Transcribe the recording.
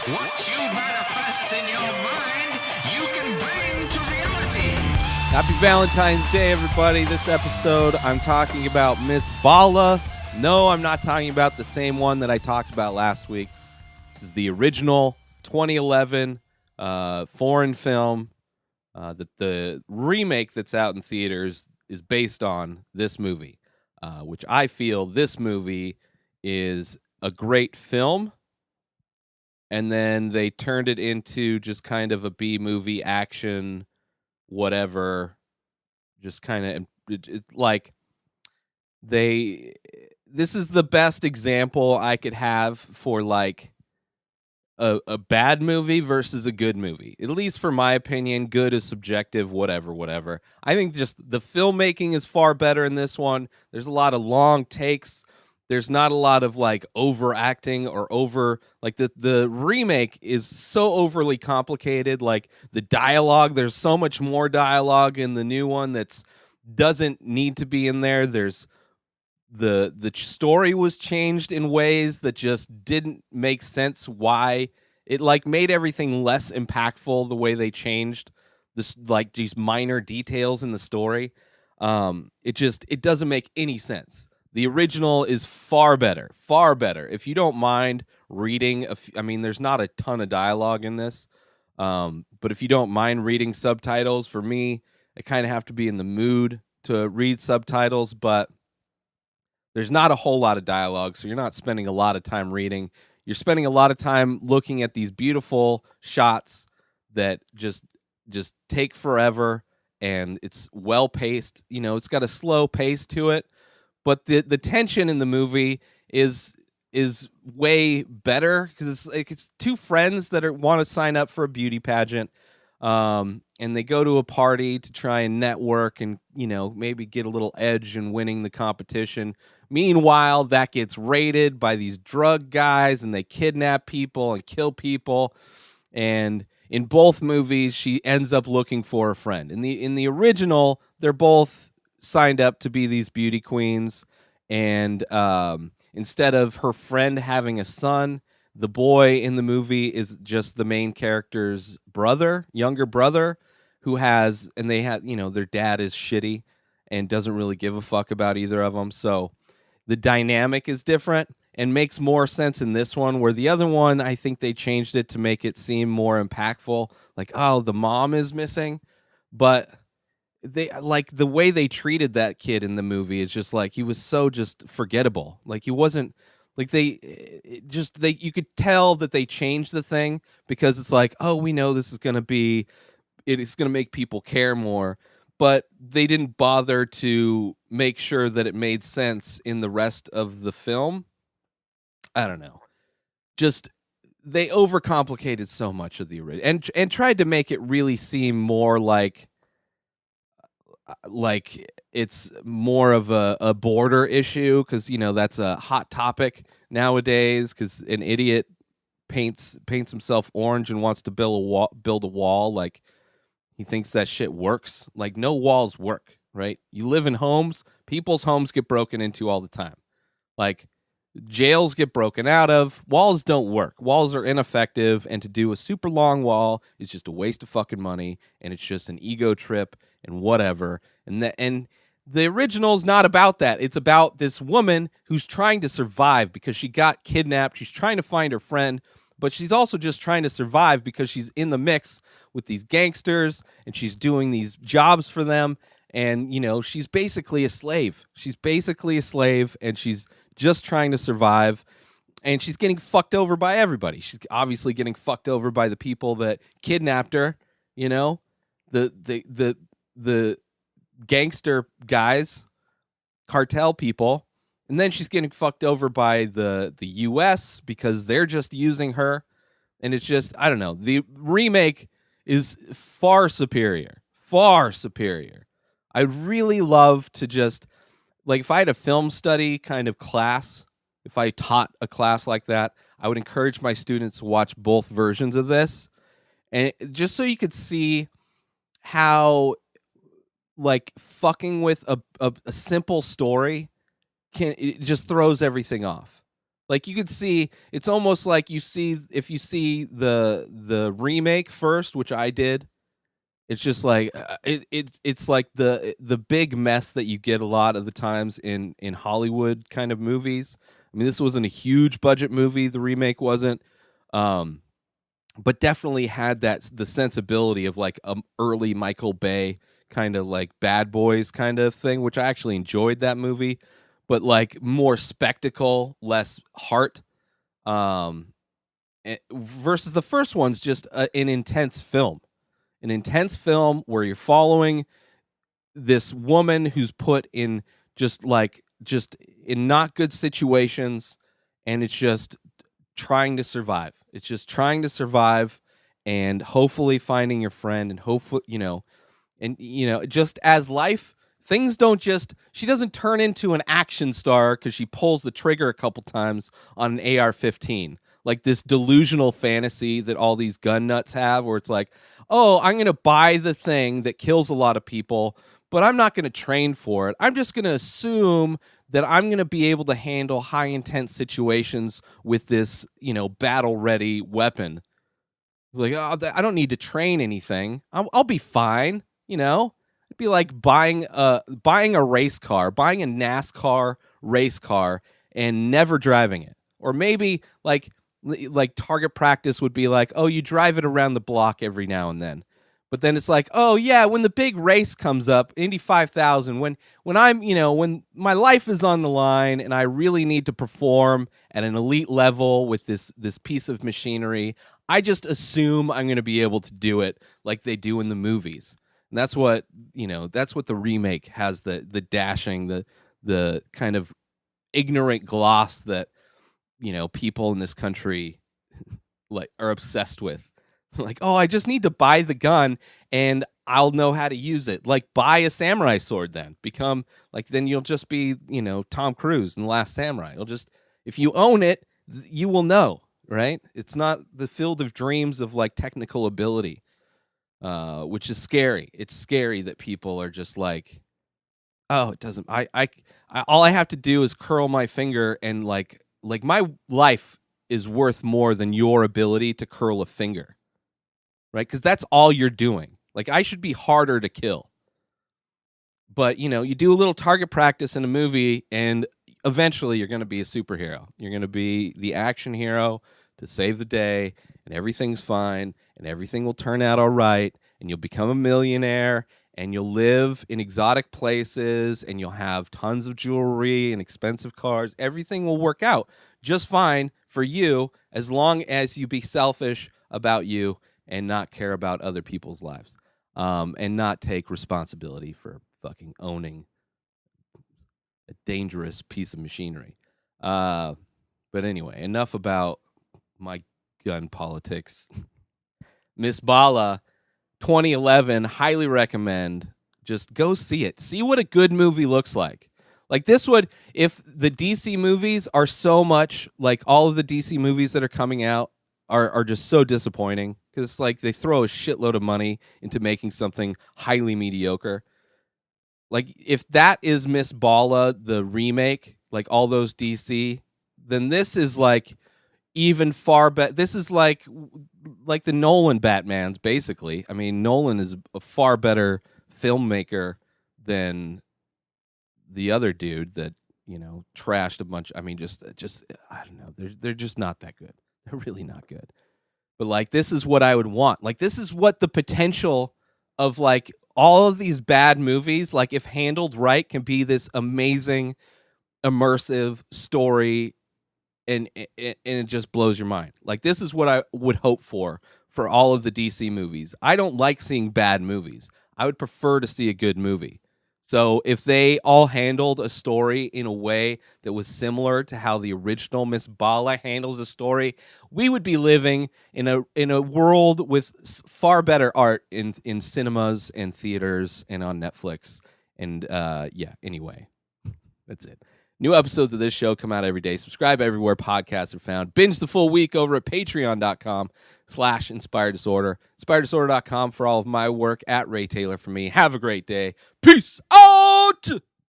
What you manifest in your mind, you can bring to reality. Happy Valentine's Day, everybody. This episode, I'm talking about Miss Bala. No, I'm not talking about the same one that I talked about last week. This is the original 2011 foreign film that the remake that's out in theaters is based on this movie, which I feel this movie is a great film. And then they turned it into just kind of a B-movie action, whatever, just kind of like this is the best example I could have for like a bad movie versus a good movie. At least for my opinion, good is subjective, whatever. I think just the filmmaking is far better in this one. There's a lot of long takes. There's not a lot of like overacting or over like the remake is so overly complicated. Like the dialogue, there's so much more dialogue in the new one that's doesn't need to be in there. There's the story was changed in ways that just didn't make sense. Why it like made everything less impactful the way they changed this like these minor details in the story. It doesn't make any sense. The original is far better. If you don't mind reading, I mean, there's not a ton of dialogue in this, but if you don't mind reading subtitles, for me, I kind of have to be in the mood to read subtitles, but there's not a whole lot of dialogue, so you're not spending a lot of time reading. You're spending a lot of time looking at these beautiful shots that just take forever, and it's well paced. You know, it's got a slow pace to it. But the tension in the movie is way better because it's two friends that want to sign up for a beauty pageant, and they go to a party to try and network and maybe get a little edge in winning the competition. Meanwhile, that gets raided by these drug guys, and they kidnap people and kill people. And in both movies, she ends up looking for a friend. In the original, they're both signed up to be these beauty queens, and instead of her friend having a son, the boy in the movie is just the main character's younger brother, who has, and they have, their dad is shitty and doesn't really give a fuck about either of them. So the dynamic is different and makes more sense in this one, where the other one, I think they changed it to make it seem more impactful. Like, oh, the mom is missing, but they like the way they treated that kid in the movie is just like he was so just forgettable. Like he wasn't like you could tell that they changed the thing because it's like, oh, we know this is going to make people care more, but they didn't bother to make sure that it made sense in the rest of the film. I don't know. Just they overcomplicated so much of the original and tried to make it really seem more like it's more of a border issue because that's a hot topic nowadays because an idiot paints himself orange and wants to build a wall. Like he thinks that shit works. Like no walls work, right? You live in homes, people's homes get broken into all the time. Like jails get broken out of, walls don't work. Walls are ineffective, and to do a super long wall is just a waste of fucking money, and it's just an ego trip and whatever. And the original's not about that. It's about this woman who's trying to survive because she got kidnapped. She's trying to find her friend, but she's also just trying to survive because she's in the mix with these gangsters and she's doing these jobs for them. And, she's basically a slave. And she's just trying to survive. And she's getting fucked over by everybody. She's obviously getting fucked over by the people that kidnapped her, the gangster guys, cartel people. And then she's getting fucked over by the US because they're just using her. And it's just, I don't know. The remake is far superior. I'd really love to just, like, if I had a film study kind of class, if I taught a class like that, I would encourage my students to watch both versions of this. And just so you could see how, like, fucking with a simple story it just throws everything off. Like you could see, it's almost like you see if you see the remake first, which I did. It's just like it's like the big mess that you get a lot of the times in Hollywood kind of movies. I mean, this wasn't a huge budget movie. The remake wasn't, um, but definitely had the sensibility of like early Michael Bay kind of like Bad Boys kind of thing, which I actually enjoyed that movie, but like more spectacle, less heart. Um, versus the first one's just an intense film. An intense film where you're following this woman who's put in just in not good situations, and it's just trying to survive. It's just trying to survive and hopefully finding your friend and hopefully, just as life, things don't just, she doesn't turn into an action star because she pulls the trigger a couple times on an AR-15. Like this delusional fantasy that all these gun nuts have, where it's like, oh, I'm going to buy the thing that kills a lot of people, but I'm not going to train for it. I'm just going to assume that I'm going to be able to handle high intense situations with this, battle ready weapon. Like, oh, I don't need to train anything. I'll be fine. It'd be like buying a race car, buying a NASCAR race car and never driving it. Or maybe like target practice would be like, oh, you drive it around the block every now and then. But then it's like, oh yeah, when the big race comes up, Indy 5000, when I'm, when my life is on the line and I really need to perform at an elite level with this piece of machinery, I just assume I'm going to be able to do it like they do in the movies. And that's what the remake has, the dashing, the kind of ignorant gloss that people in this country like are obsessed with. Like, oh, I just need to buy the gun and I'll know how to use it. Like, buy a samurai sword then. Become like, then you'll just be, Tom Cruise in The Last Samurai. You'll just, if you own it, you will know, right? It's not the field of dreams of like technical ability, which is scary. It's scary that people are just like, oh, it doesn't, I all I have to do is curl my finger and like my life is worth more than your ability to curl a finger. Right? Because that's all you're doing. Like, I should be harder to kill. But, you do a little target practice in a movie, and eventually you're going to be a superhero. You're going to be the action hero to save the day, and everything's fine, and everything will turn out all right, and you'll become a millionaire, and you'll live in exotic places, and you'll have tons of jewelry and expensive cars. Everything will work out just fine for you as long as you be selfish about you and not care about other people's lives, and not take responsibility for fucking owning a dangerous piece of machinery. But anyway, enough about my gun politics. Miss Bala, 2011, highly recommend. Just go see it. See what a good movie looks like. Like this would, if the DC movies are so much like all of the DC movies that are coming out are just so disappointing because like they throw a shitload of money into making something highly mediocre. Like if that is Miss Bala, the remake, like all those DC, then this is like even far better. This is like the Nolan Batmans, basically. I mean, Nolan is a far better filmmaker than the other dude that trashed a bunch. I mean, just I don't know. They're just not that good. They're really not good. But like, this is what I would want. Like, this is what the potential of like all of these bad movies, like if handled right, can be this amazing, immersive story, and it just blows your mind. Like, this is what I would hope for all of the DC movies. I don't like seeing bad movies. I would prefer to see a good movie. So if they all handled a story in a way that was similar to how the original Miss Bala handles a story, we would be living in a world with far better art in cinemas and theaters and on Netflix. And anyway, that's it. New episodes of this show come out every day. Subscribe everywhere podcasts are found. Binge the full week over at patreon.com/inspireddisorder. Inspireddisorder.com for all of my work. At Ray Taylor for me. Have a great day. Peace out!